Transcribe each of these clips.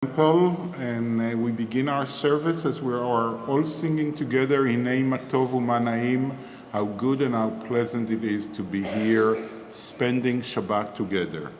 Temple, and we begin our service as we are all singing together in Neim Tov Umanaim, how good and how pleasant it is to be here spending Shabbat together.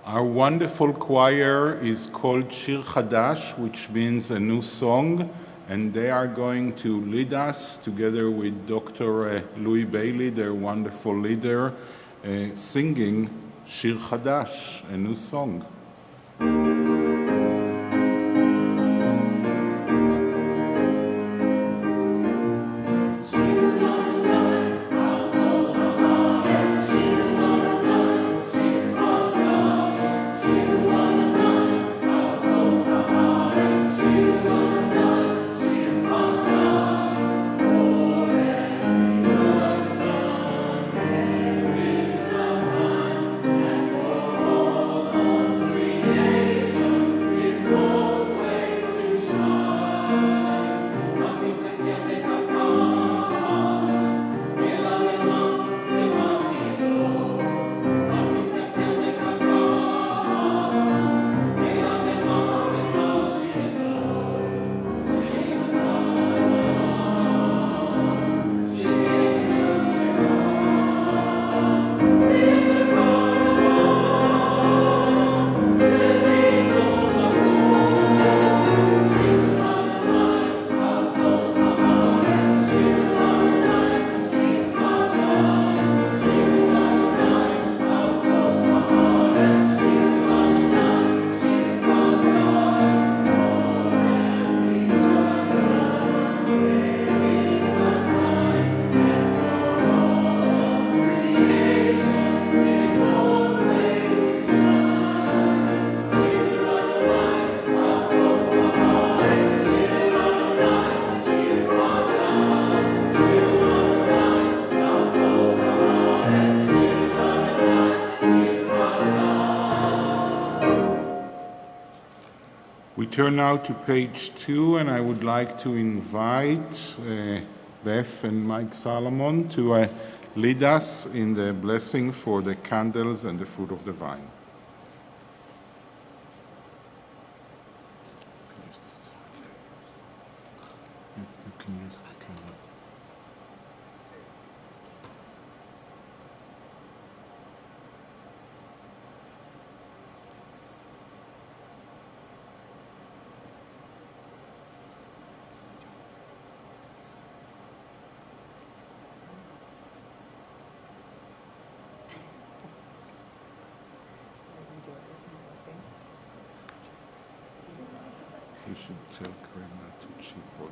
Our wonderful choir is called Shir Chadash, which means a new song, and they are going to lead us together with Dr. Louie Bailey, their wonderful leader, singing Shir Chadash, a new song. We turn now to page 2, and I would like to invite Beth and Mike Solomon to lead us in the blessing for the candles and the fruit of the vine. You can use the candle. You should tell Grandma to cheap on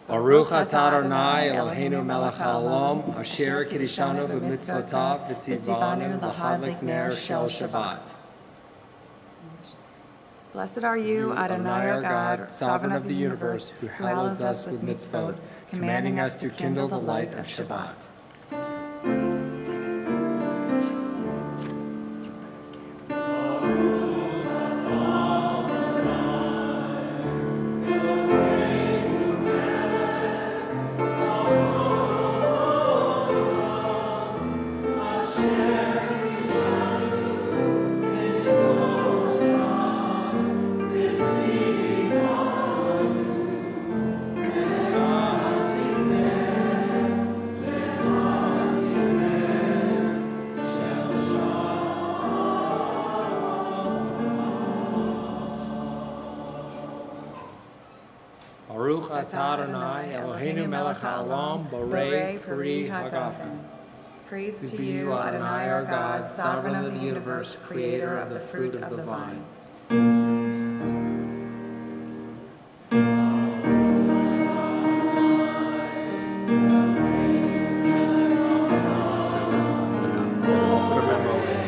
Baruch atah Adonai Eloheinu melech haolam, asher kiddushanu b'mitzvotav v'tzivanu l'hadlik ner shel Shabbat. Blessed are you, Adonai our God, sovereign of the universe, who hallows us with mitzvot, commanding us to kindle the light of Shabbat. Baruch atah Adonai Eloheinu melech haolam, borei peri hagafen. Praise to you, Adonai our God, sovereign of the universe, creator of the fruit of the vine. Put a memo in.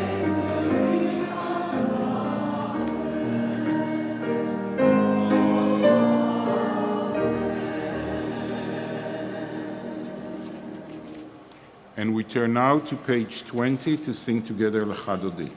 And we turn now to page 20 to sing together L'Chadodi.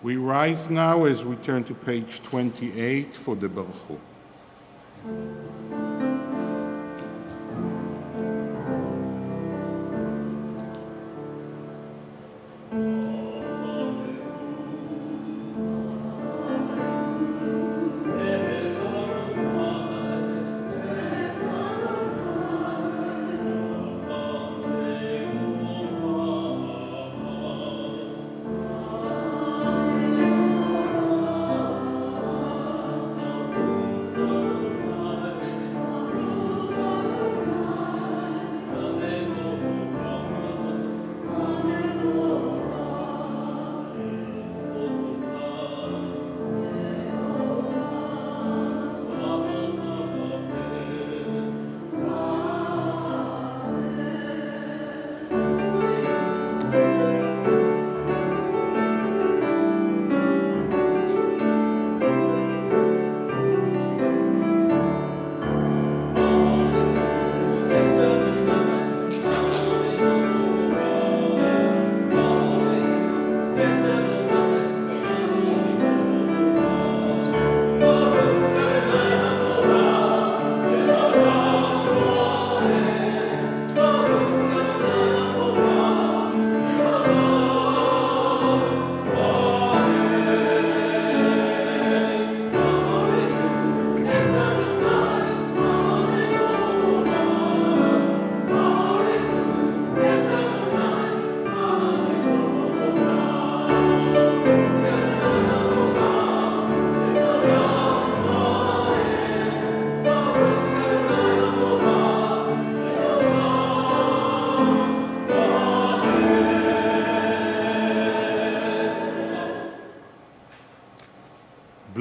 We rise now as we turn to page 28 for the Berlow.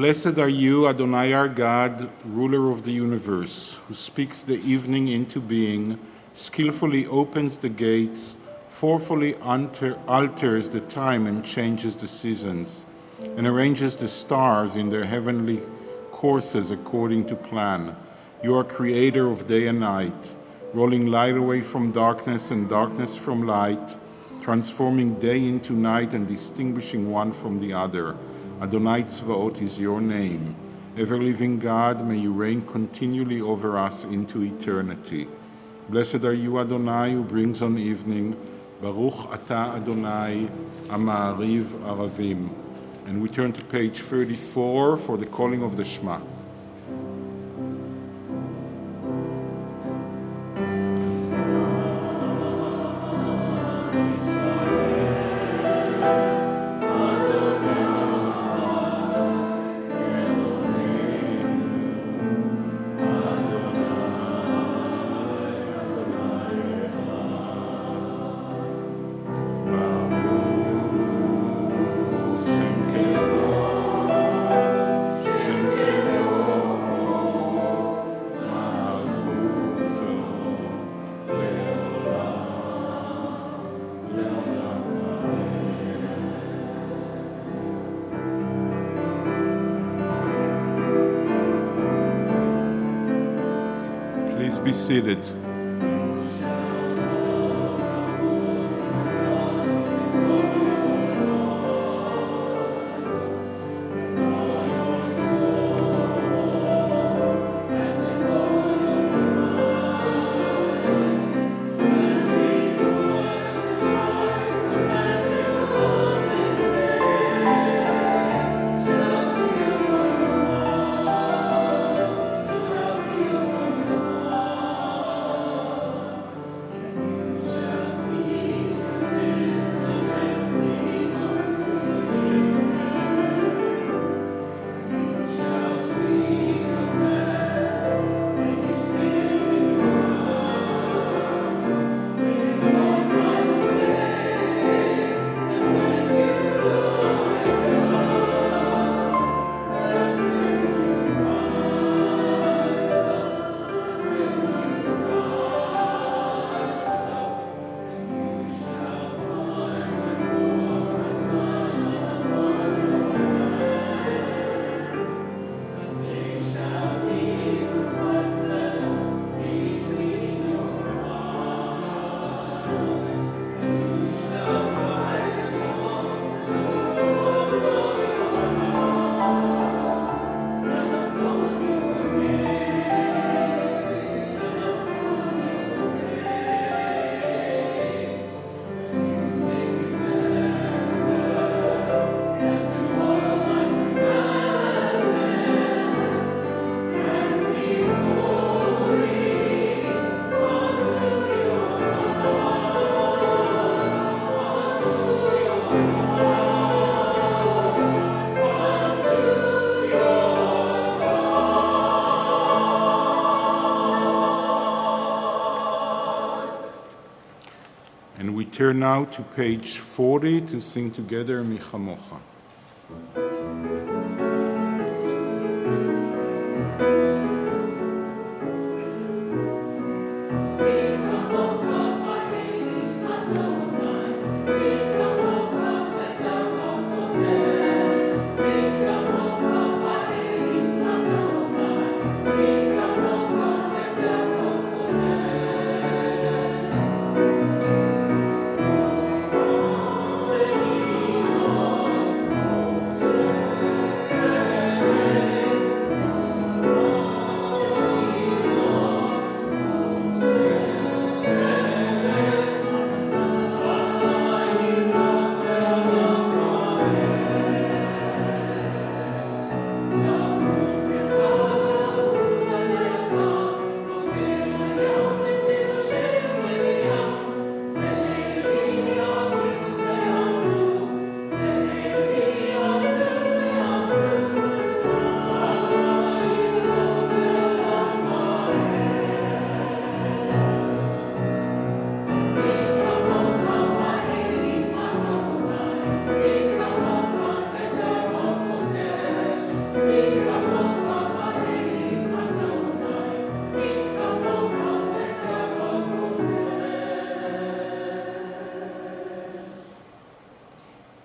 Blessed are you, Adonai our God, ruler of the universe, who speaks the evening into being, skillfully opens the gates, forcefully alters the time and changes the seasons, and arranges the stars in their heavenly courses according to plan. You are creator of day and night, rolling light away from darkness and darkness from light, transforming day into night and distinguishing one from the other. Adonai Tzvaot is your name. Ever-living God, may you reign continually over us into eternity. Blessed are you, Adonai, who brings on evening. Baruch atah Adonai, Ama'ariv Aravim. And we turn to page 34 for the calling of the Shema. Please be seated. And we turn now to page 40 to sing together Michamocha. Thank you.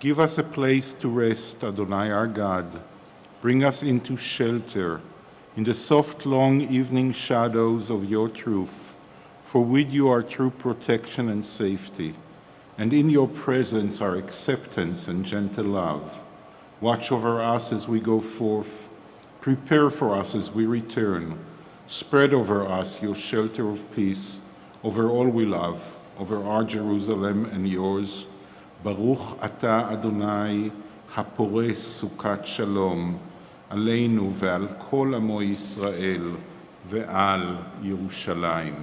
Give us a place to rest, Adonai our God. Bring us into shelter in the soft, long evening shadows of your truth, for with you are true protection and safety, and in your presence are acceptance and gentle love. Watch over us as we go forth. Prepare for us as we return. Spread over us your shelter of peace, over all we love, over our Jerusalem and yours. Baruch ata Adonai, hapores sukat shalom, aleinu ve'al kol amo Yisrael, ve'al Yerushalayim.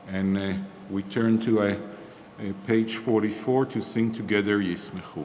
And we turn to page 44 to sing together Yismechu.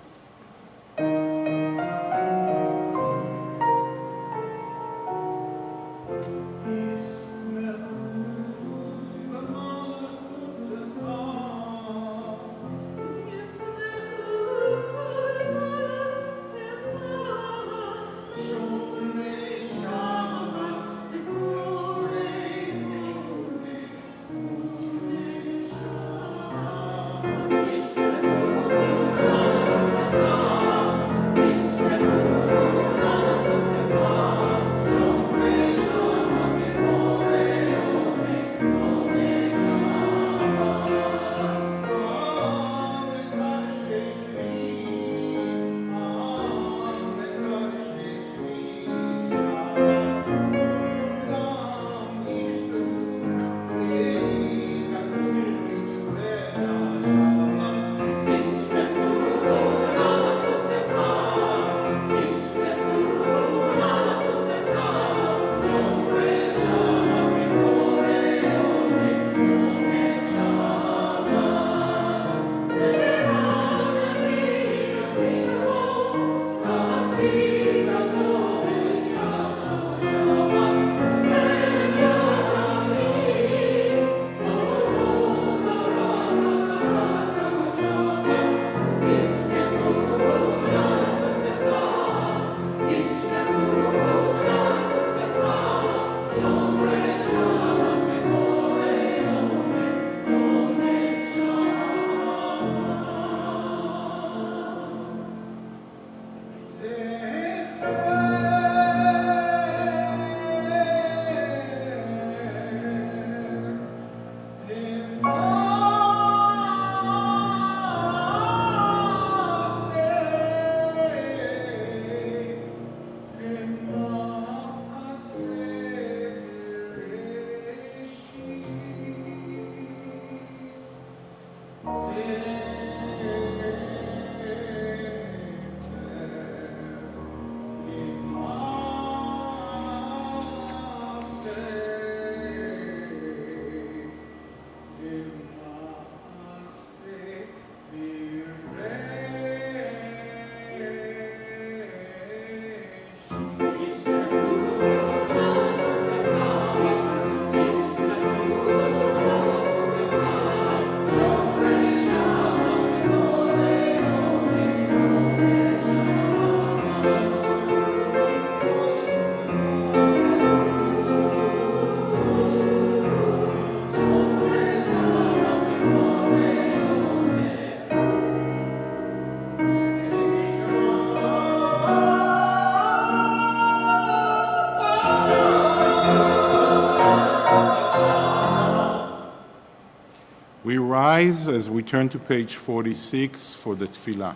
We rise as we turn to page 46 for the tefillah.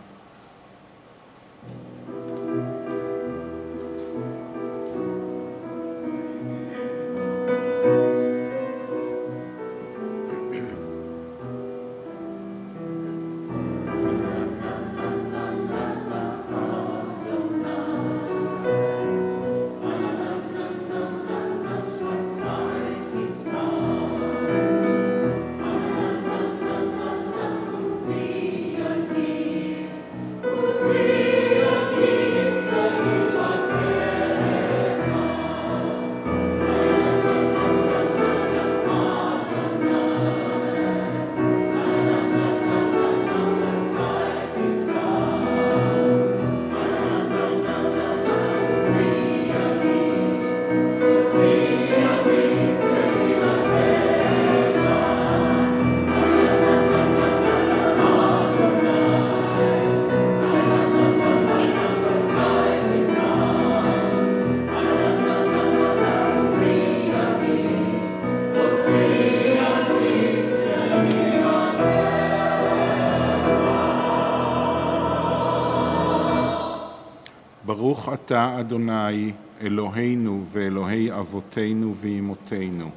אתה אדוני אלוהינו ואלוהי אבותינו ואמותינו,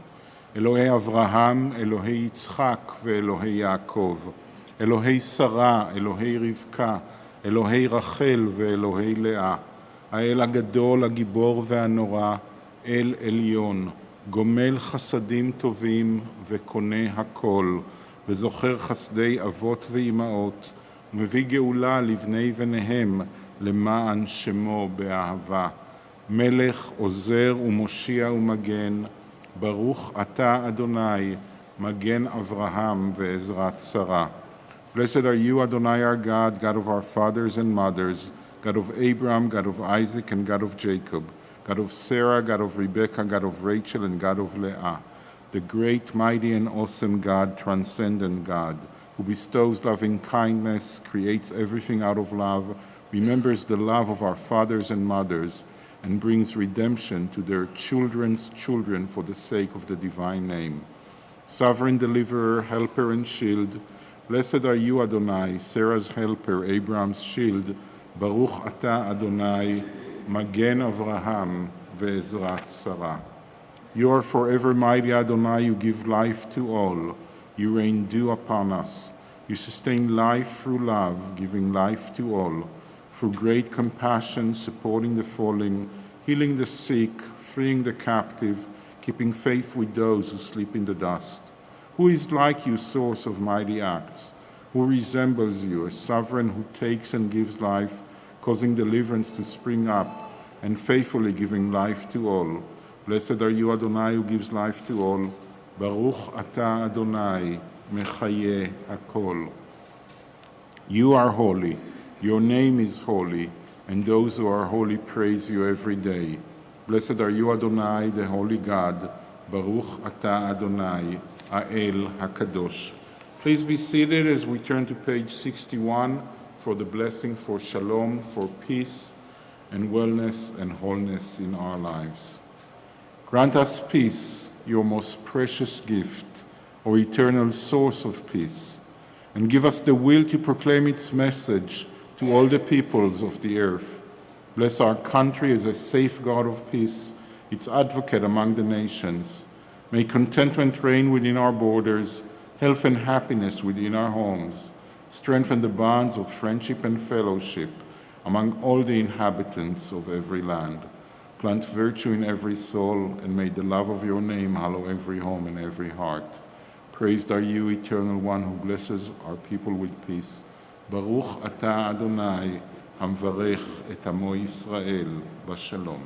אלוהי אברהם, אלוהי יצחק ואלוהי יעקב, אלוהי שרה, אלוהי רבקה, אלוהי רחל ואלוהי לאה, האל הגדול, הגיבור והנורא, אל עליון, גומל חסדים טובים וקונה הכל, וזוכר חסדי אבות ואימהות, ומביא גאולה לבני בניהם למען שמו באהבה. מלך, עוזר ומושיע ומגן, ברוך אתה אדוני, מגן אברהם ועזרת שרה. Blessed are you, Adonai our God, God of our fathers and mothers, God of Abraham, God of Isaac, and God of Jacob, God of Sarah, God of Rebekah, God of Rachel, and God of Leah, the great, mighty, and awesome God, transcendent God, who bestows loving kindness, creates everything out of love, remembers the love of our fathers and mothers, and brings redemption to their children's children for the sake of the divine name. Sovereign deliverer, helper, and shield, blessed are you, Adonai, Sarah's helper, Abraham's shield, Baruch Ata Adonai, Magen Avraham, Ve'ezrat Sarah. You are forever mighty, Adonai, you give life to all. You rain dew upon us. You sustain life through love, giving life to all. Through great compassion, supporting the fallen, healing the sick, freeing the captive, keeping faith with those who sleep in the dust. Who is like you, source of mighty acts? Who resembles you, a sovereign who takes and gives life, causing deliverance to spring up, and faithfully giving life to all? Blessed are you, Adonai, who gives life to all. Baruch Ata Adonai, Mechaye Hakol. You are holy, your name is holy, and those who are holy praise you every day. Blessed are you, Adonai, the holy God. Baruch Ata Adonai, Ha'el HaKadosh. Please be seated as we turn to page 61 for the blessing for shalom, for peace and wellness and wholeness in our lives. Grant us peace, your most precious gift, O eternal source of peace, and give us the will to proclaim its message to all the peoples of the earth. Bless our country as a safeguard of peace, its advocate among the nations. May contentment reign within our borders, health and happiness within our homes. Strengthen the bonds of friendship and fellowship among all the inhabitants of every land. Plant virtue in every soul, and may the love of your name hallow every home and every heart. Praised are you, eternal one, who blesses our people with peace. Baruch Ata Adonai, hamvarech et amo Yisrael, bashalom.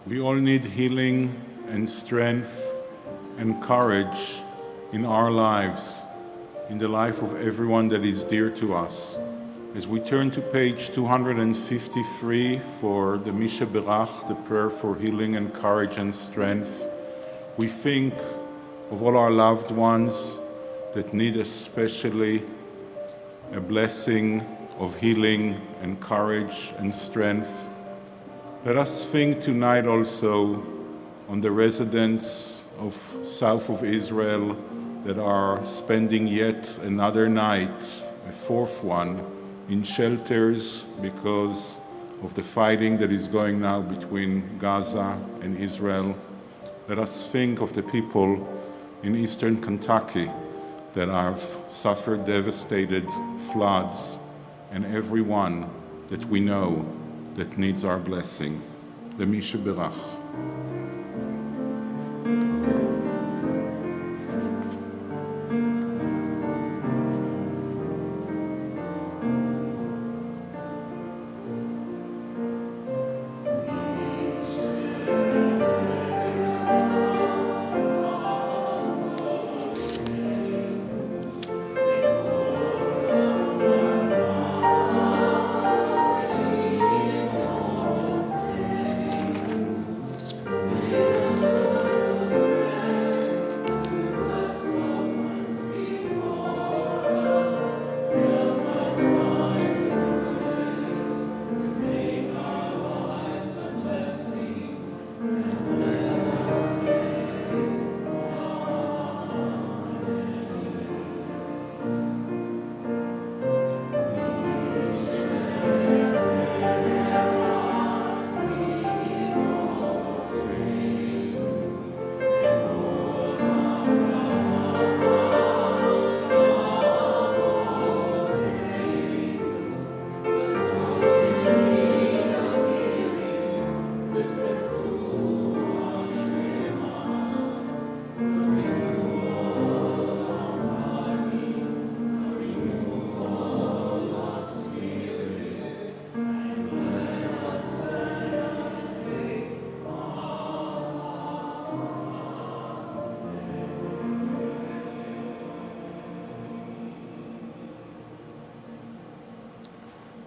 We all need healing and strength and courage in our lives, in the life of everyone that is dear to us. As we turn to page 253 for the Misha Berach, the prayer for healing and courage and strength, we think of all our loved ones that need especially a blessing of healing and courage and strength. Let us think tonight also on the residents of south of Israel that are spending yet another night, a fourth one, in shelters because of the fighting that is going now between Gaza and Israel. Let us think of the people in eastern Kentucky that have suffered devastated floods, and everyone that we know that needs our blessing. The Misha Berach.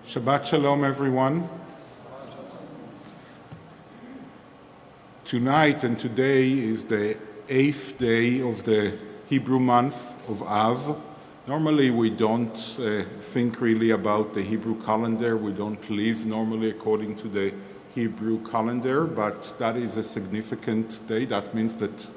Shabbat Shalom, everyone. Tonight and today is the 8th day of the Hebrew month of Av. Normally we don't think really about the Hebrew calendar. We don't live normally according to the Hebrew calendar, but that is a significant day. That means that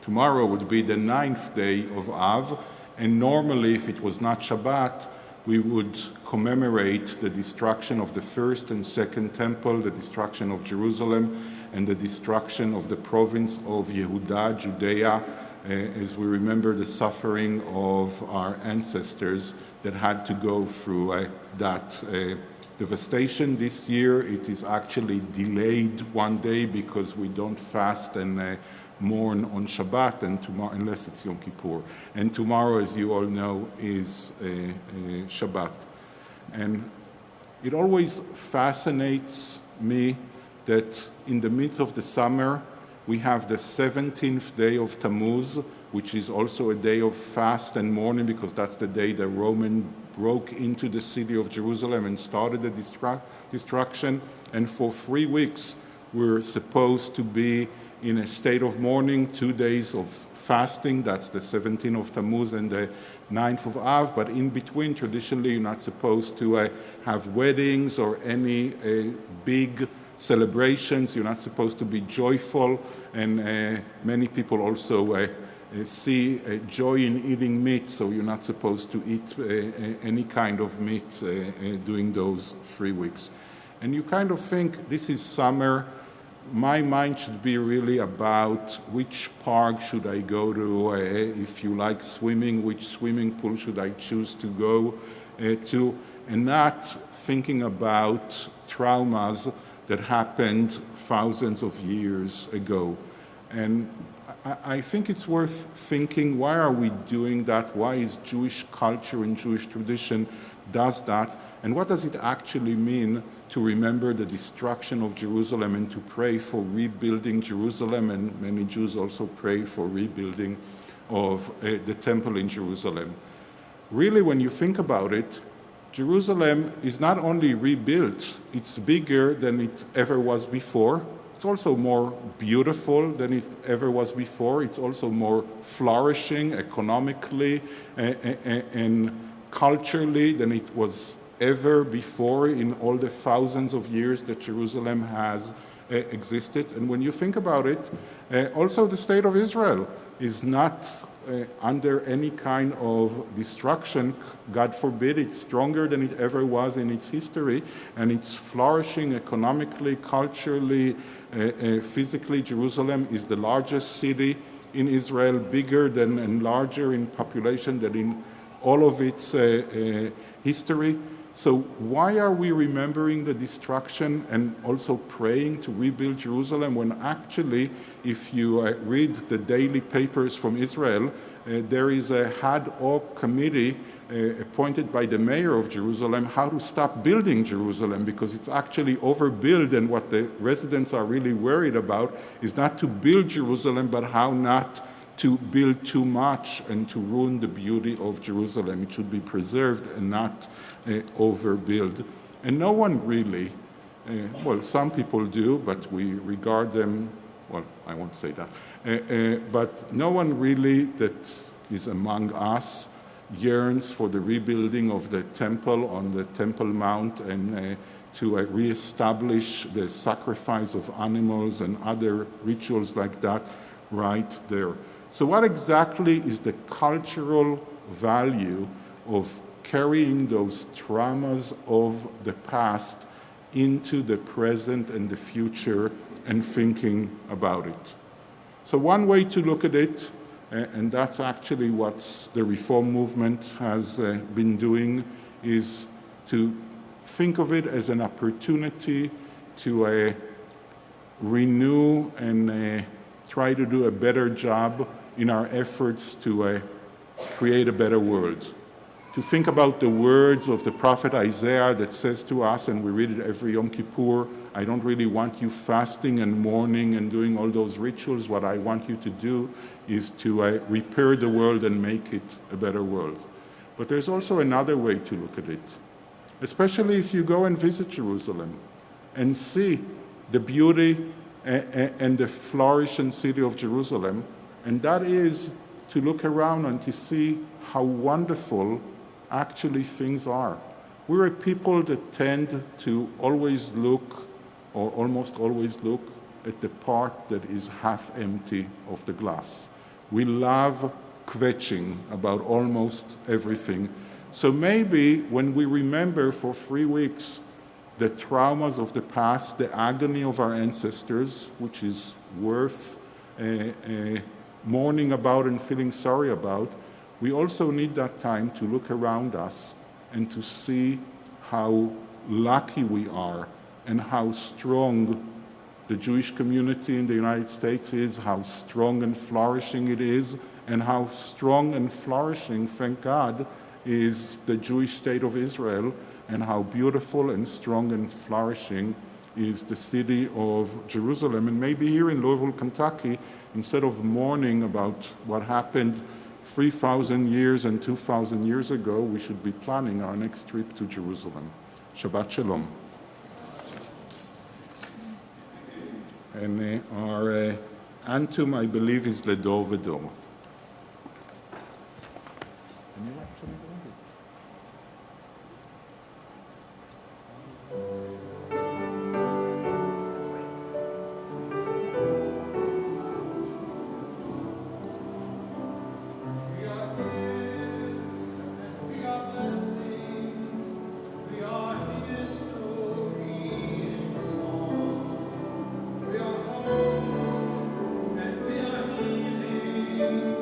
tomorrow would be the 9th day of Av, and normally if it was not Shabbat, we would commemorate the destruction of the first and second temple, the destruction of Jerusalem, and the destruction of the province of Yehuda, Judea, as we remember the suffering of our ancestors that had to go through that devastation. This year it is actually delayed one day because we don't fast and mourn on Shabbat, and tomorrow, unless it's Yom Kippur. And tomorrow, as you all know, is Shabbat. And it always fascinates me that in the midst of the summer, we have the 17th day of Tammuz, which is also a day of fast and mourning, because that's the day the Roman broke into the city of Jerusalem and started the destruction. And for 3 weeks, we're supposed to be in a state of mourning, 2 days of fasting, that's the 17th of Tammuz and the 9th of Av, but in between, traditionally, you're not supposed to have weddings or any big celebrations. You're not supposed to be joyful, and many people also see joy in eating meat, so you're not supposed to eat any kind of meat during those 3 weeks. And you kind of think, this is summer, my mind should be really about which park should I go to, if you like swimming, which swimming pool should I choose to go to, and not thinking about traumas that happened thousands of years ago. And I think it's worth thinking, why are we doing that? Why is Jewish culture and Jewish tradition does that? And what does it actually mean to remember the destruction of Jerusalem and to pray for rebuilding Jerusalem, and many Jews also pray for rebuilding of the temple in Jerusalem. Really, when you think about it, Jerusalem is not only rebuilt, it's bigger than it ever was before. It's also more beautiful than it ever was before. It's also more flourishing economically and culturally than it was ever before in all the thousands of years that Jerusalem has existed. And when you think about it, also the state of Israel is not under any kind of destruction. God forbid. It's stronger than it ever was in its history, and it's flourishing economically, culturally, physically. Jerusalem is the largest city in Israel, bigger than and larger in population than in all of its history. So why are we remembering the destruction and also praying to rebuild Jerusalem when actually, if you read the daily papers from Israel, there is a ad hoc committee appointed by the mayor of Jerusalem how to stop building Jerusalem, because it's actually overbuilt, and what the residents are really worried about is not to build Jerusalem, but how not to build too much and to ruin the beauty of Jerusalem. It should be preserved and not overbuild. And no one really, well, some people do, but we regard them, well, I won't say that, but no one really that is among us yearns for the rebuilding of the temple on the Temple Mount and to reestablish the sacrifice of animals and other rituals like that right there. So what exactly is the cultural value of carrying those traumas of the past into the present and the future and thinking about it? So one way to look at it, and that's actually what the Reform movement has been doing, is to think of it as an opportunity to renew and try to do a better job in our efforts to create a better world. To think about the words of the prophet Isaiah that says to us, and we read it every Yom Kippur, I don't really want you fasting and mourning and doing all those rituals. What I want you to do is to repair the world and make it a better world. But there's also another way to look at it, especially if you go and visit Jerusalem and see the beauty and the flourishing city of Jerusalem, and that is to look around and to see how wonderful actually things are. We're a people that tend to always look, or almost always look, at the part that is half empty of the glass. We love kvetching about almost everything. So maybe when we remember for 3 weeks the traumas of the past, the agony of our ancestors, which is worth mourning about and feeling sorry about, we also need that time to look around us and to see how lucky we are and how strong the Jewish community in the United States is, how strong and flourishing it is, and how strong and flourishing, thank God, is the Jewish state of Israel, and how beautiful and strong and flourishing is the city of Jerusalem. And maybe here in Louisville, Kentucky, instead of mourning about what happened 3,000 years and 2,000 years ago, we should be planning our next trip to Jerusalem. Shabbat Shalom. And our antum, I believe, is Ledor V'Dor. We are whole and we are healing.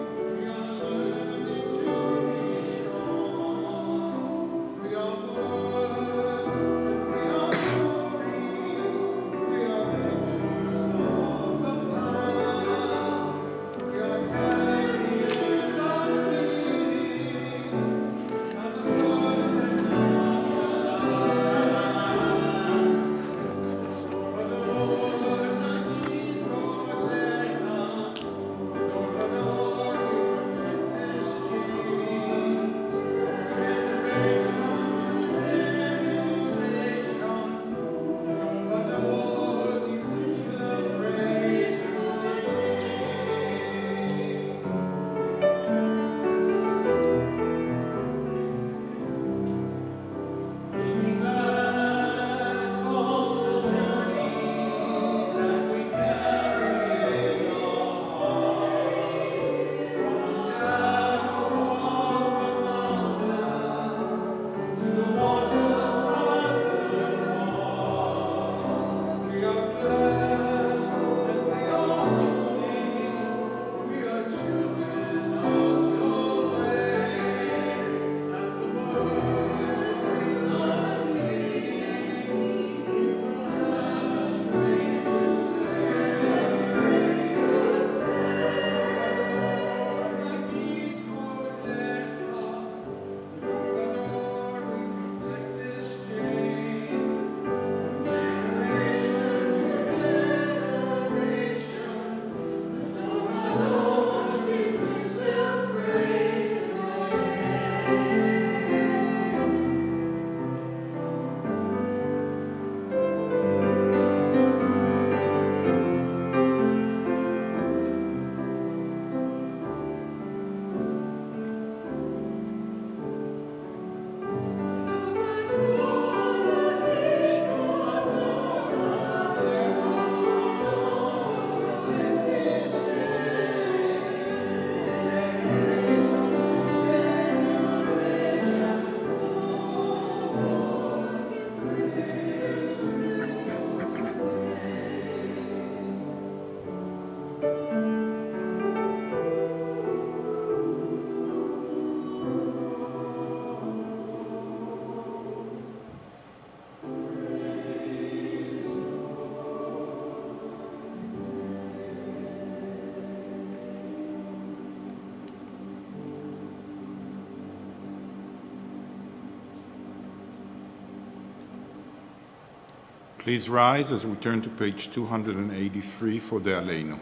Please rise as we turn to page 283 for the Aleinu.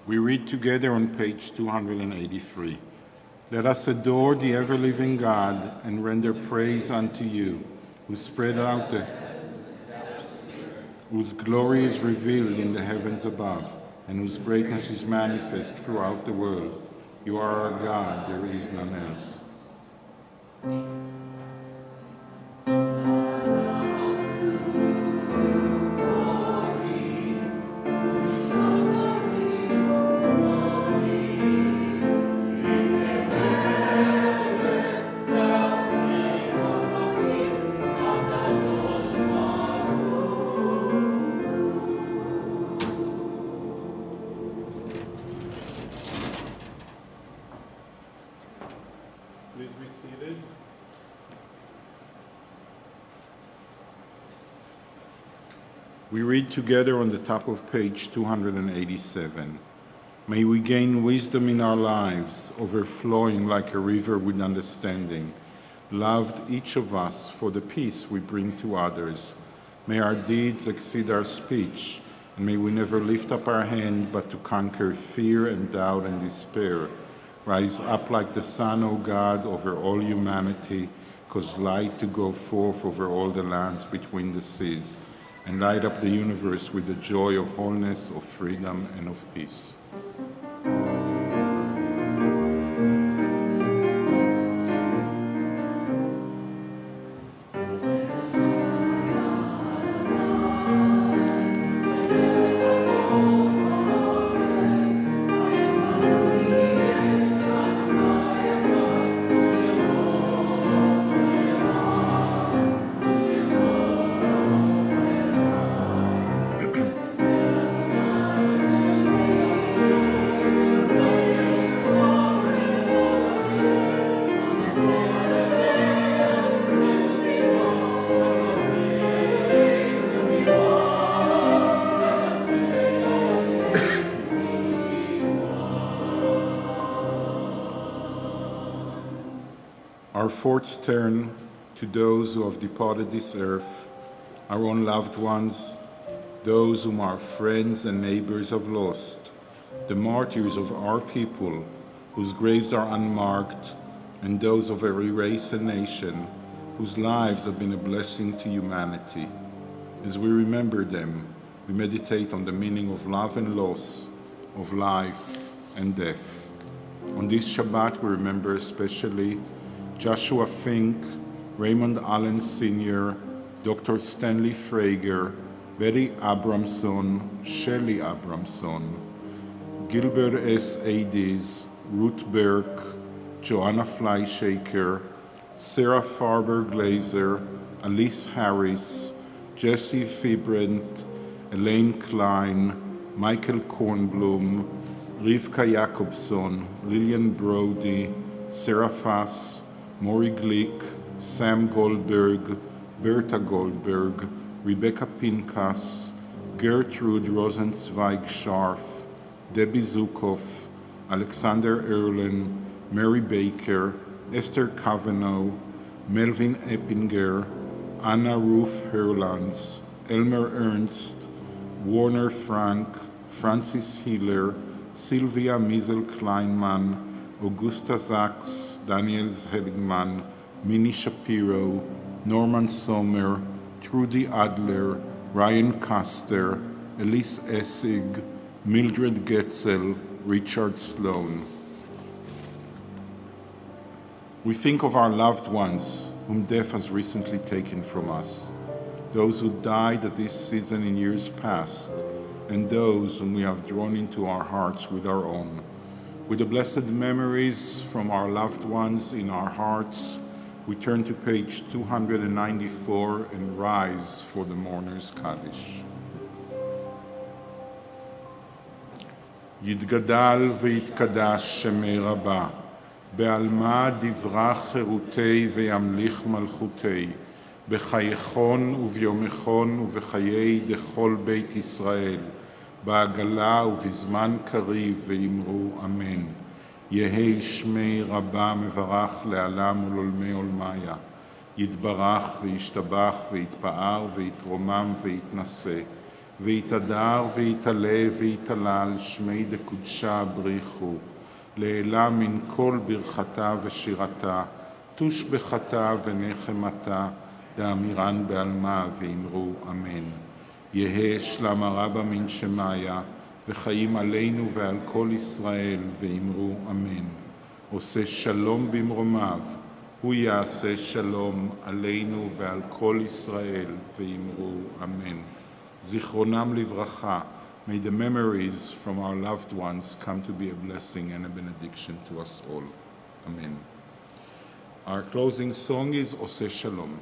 We read together on page 283. Let us adore the ever-living God and render praise unto you, who spread out whose glory is revealed in the heavens above, and whose greatness is manifest throughout the world. You are our God, there is none else. Please be seated. We read together on the top of page 287. May we gain wisdom in our lives, overflowing like a river with understanding. Loved each of us for the peace we bring to others. May our deeds exceed our speech, and may we never lift up our hand but to conquer fear and doubt and despair. Rise up like the sun, O God, over all humanity, cause light to go forth over all the lands between the seas, and light up the universe with the joy of wholeness, of freedom, and of peace. Our thoughts turn to those who have departed this earth, our own loved ones, those whom our friends and neighbors have lost, the martyrs of our people whose graves are unmarked, and those of every race and nation whose lives have been a blessing to humanity. As we remember them, we meditate on the meaning of love and loss, of life and death. On this Shabbat, we remember especially Joshua Fink, Raymond Allen Sr., Dr. Stanley Frager, Betty Abramson, Shelley Abramson, Gilbert S. Ades, Ruth Burke, Joanna Fleischaker, Sarah Farber Glazer, Alice Harris, Jesse Fibrent, Elaine Klein, Michael Kornblum, Rivka Jacobson, Lillian Brody, Sarah Fass, Maury Glick, Sam Goldberg, Berta Goldberg, Rebecca Pincus, Gertrude Rosenzweig-Scharf, Debbie Zukoff, Alexander Erlen, Mary Baker, Esther Kavanaugh, Melvin Eppinger, Anna Ruth Herlands, Elmer Ernst, Warner Frank, Francis Hiller, Sylvia Miesel-Kleinman, Augusta Sachs, Daniel Heligman, Minnie Shapiro, Norman Sommer, Trudy Adler, Ryan Custer, Elise Essig, Mildred Getzel, Richard Sloan. We think of our loved ones whom death has recently taken from us, those who died at this season in years past, and those whom we have drawn into our hearts with our own. With the blessed memories from our loved ones in our hearts, we turn to page 294 and rise for the mourner's Kaddish. יתגדל ויתקדש שמי רבה, בעלמא דברה חירותי וימליך מלכותי, בחייכון וביומכון ובחיי דכל בית ישראל, בעגלה ובזמן קריב ואמרו אמן. יהי שמי רבה מברך לעלם ולעולמי עולמיה. יתברך וישתבח ויתפאר ויתרומם ויתנשא, ויתהדר ויתעלה ויתהלל שמי דקודשה בריחו, לעילה מן כל ברכתה ושירתה, תושבחתה ונחמתה, דאמירן בעלמה ואמרו אמן. יהא שלמה רבה מן שמיה, וחיים עלינו ועל כל ישראל ואמרו אמן. עושה שלום במרומיו, הוא יעשה שלום עלינו ועל כל ישראל ואמרו אמן. זיכרונם לברכה. May the memories from our loved ones come to be a blessing and a benediction to us all. Amen. Our closing song is Oseh Shalom.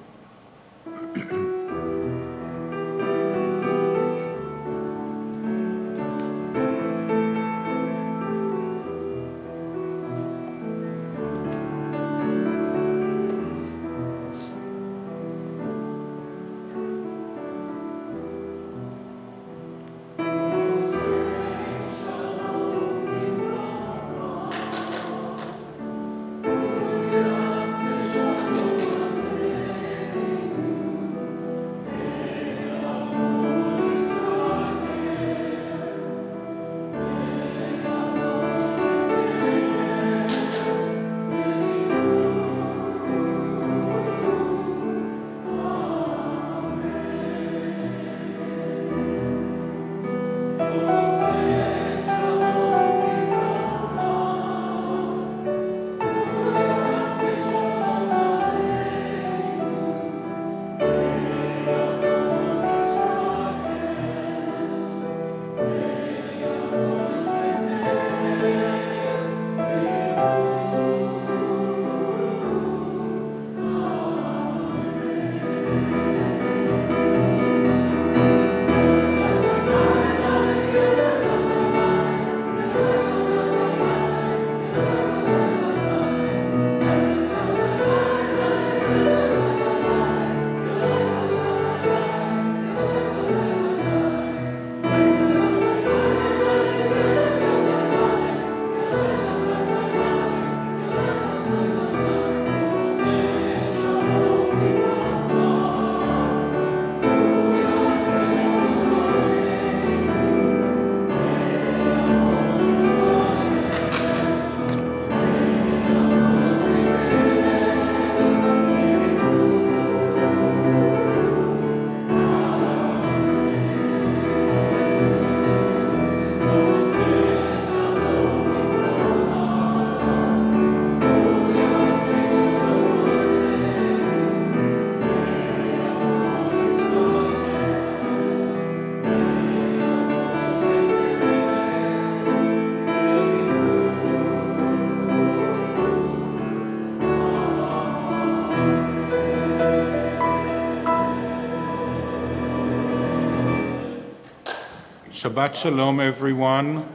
Shabbat Shalom, everyone.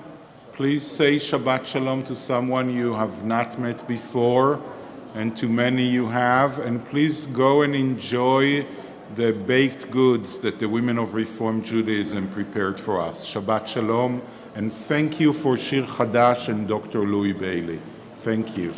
Please say Shabbat Shalom to someone you have not met before, and to many you have. And please go and enjoy the baked goods that the women of Reform Judaism prepared for us. Shabbat Shalom, and thank you for Shir Chadash and Dr. Louie Bailey. Thank you.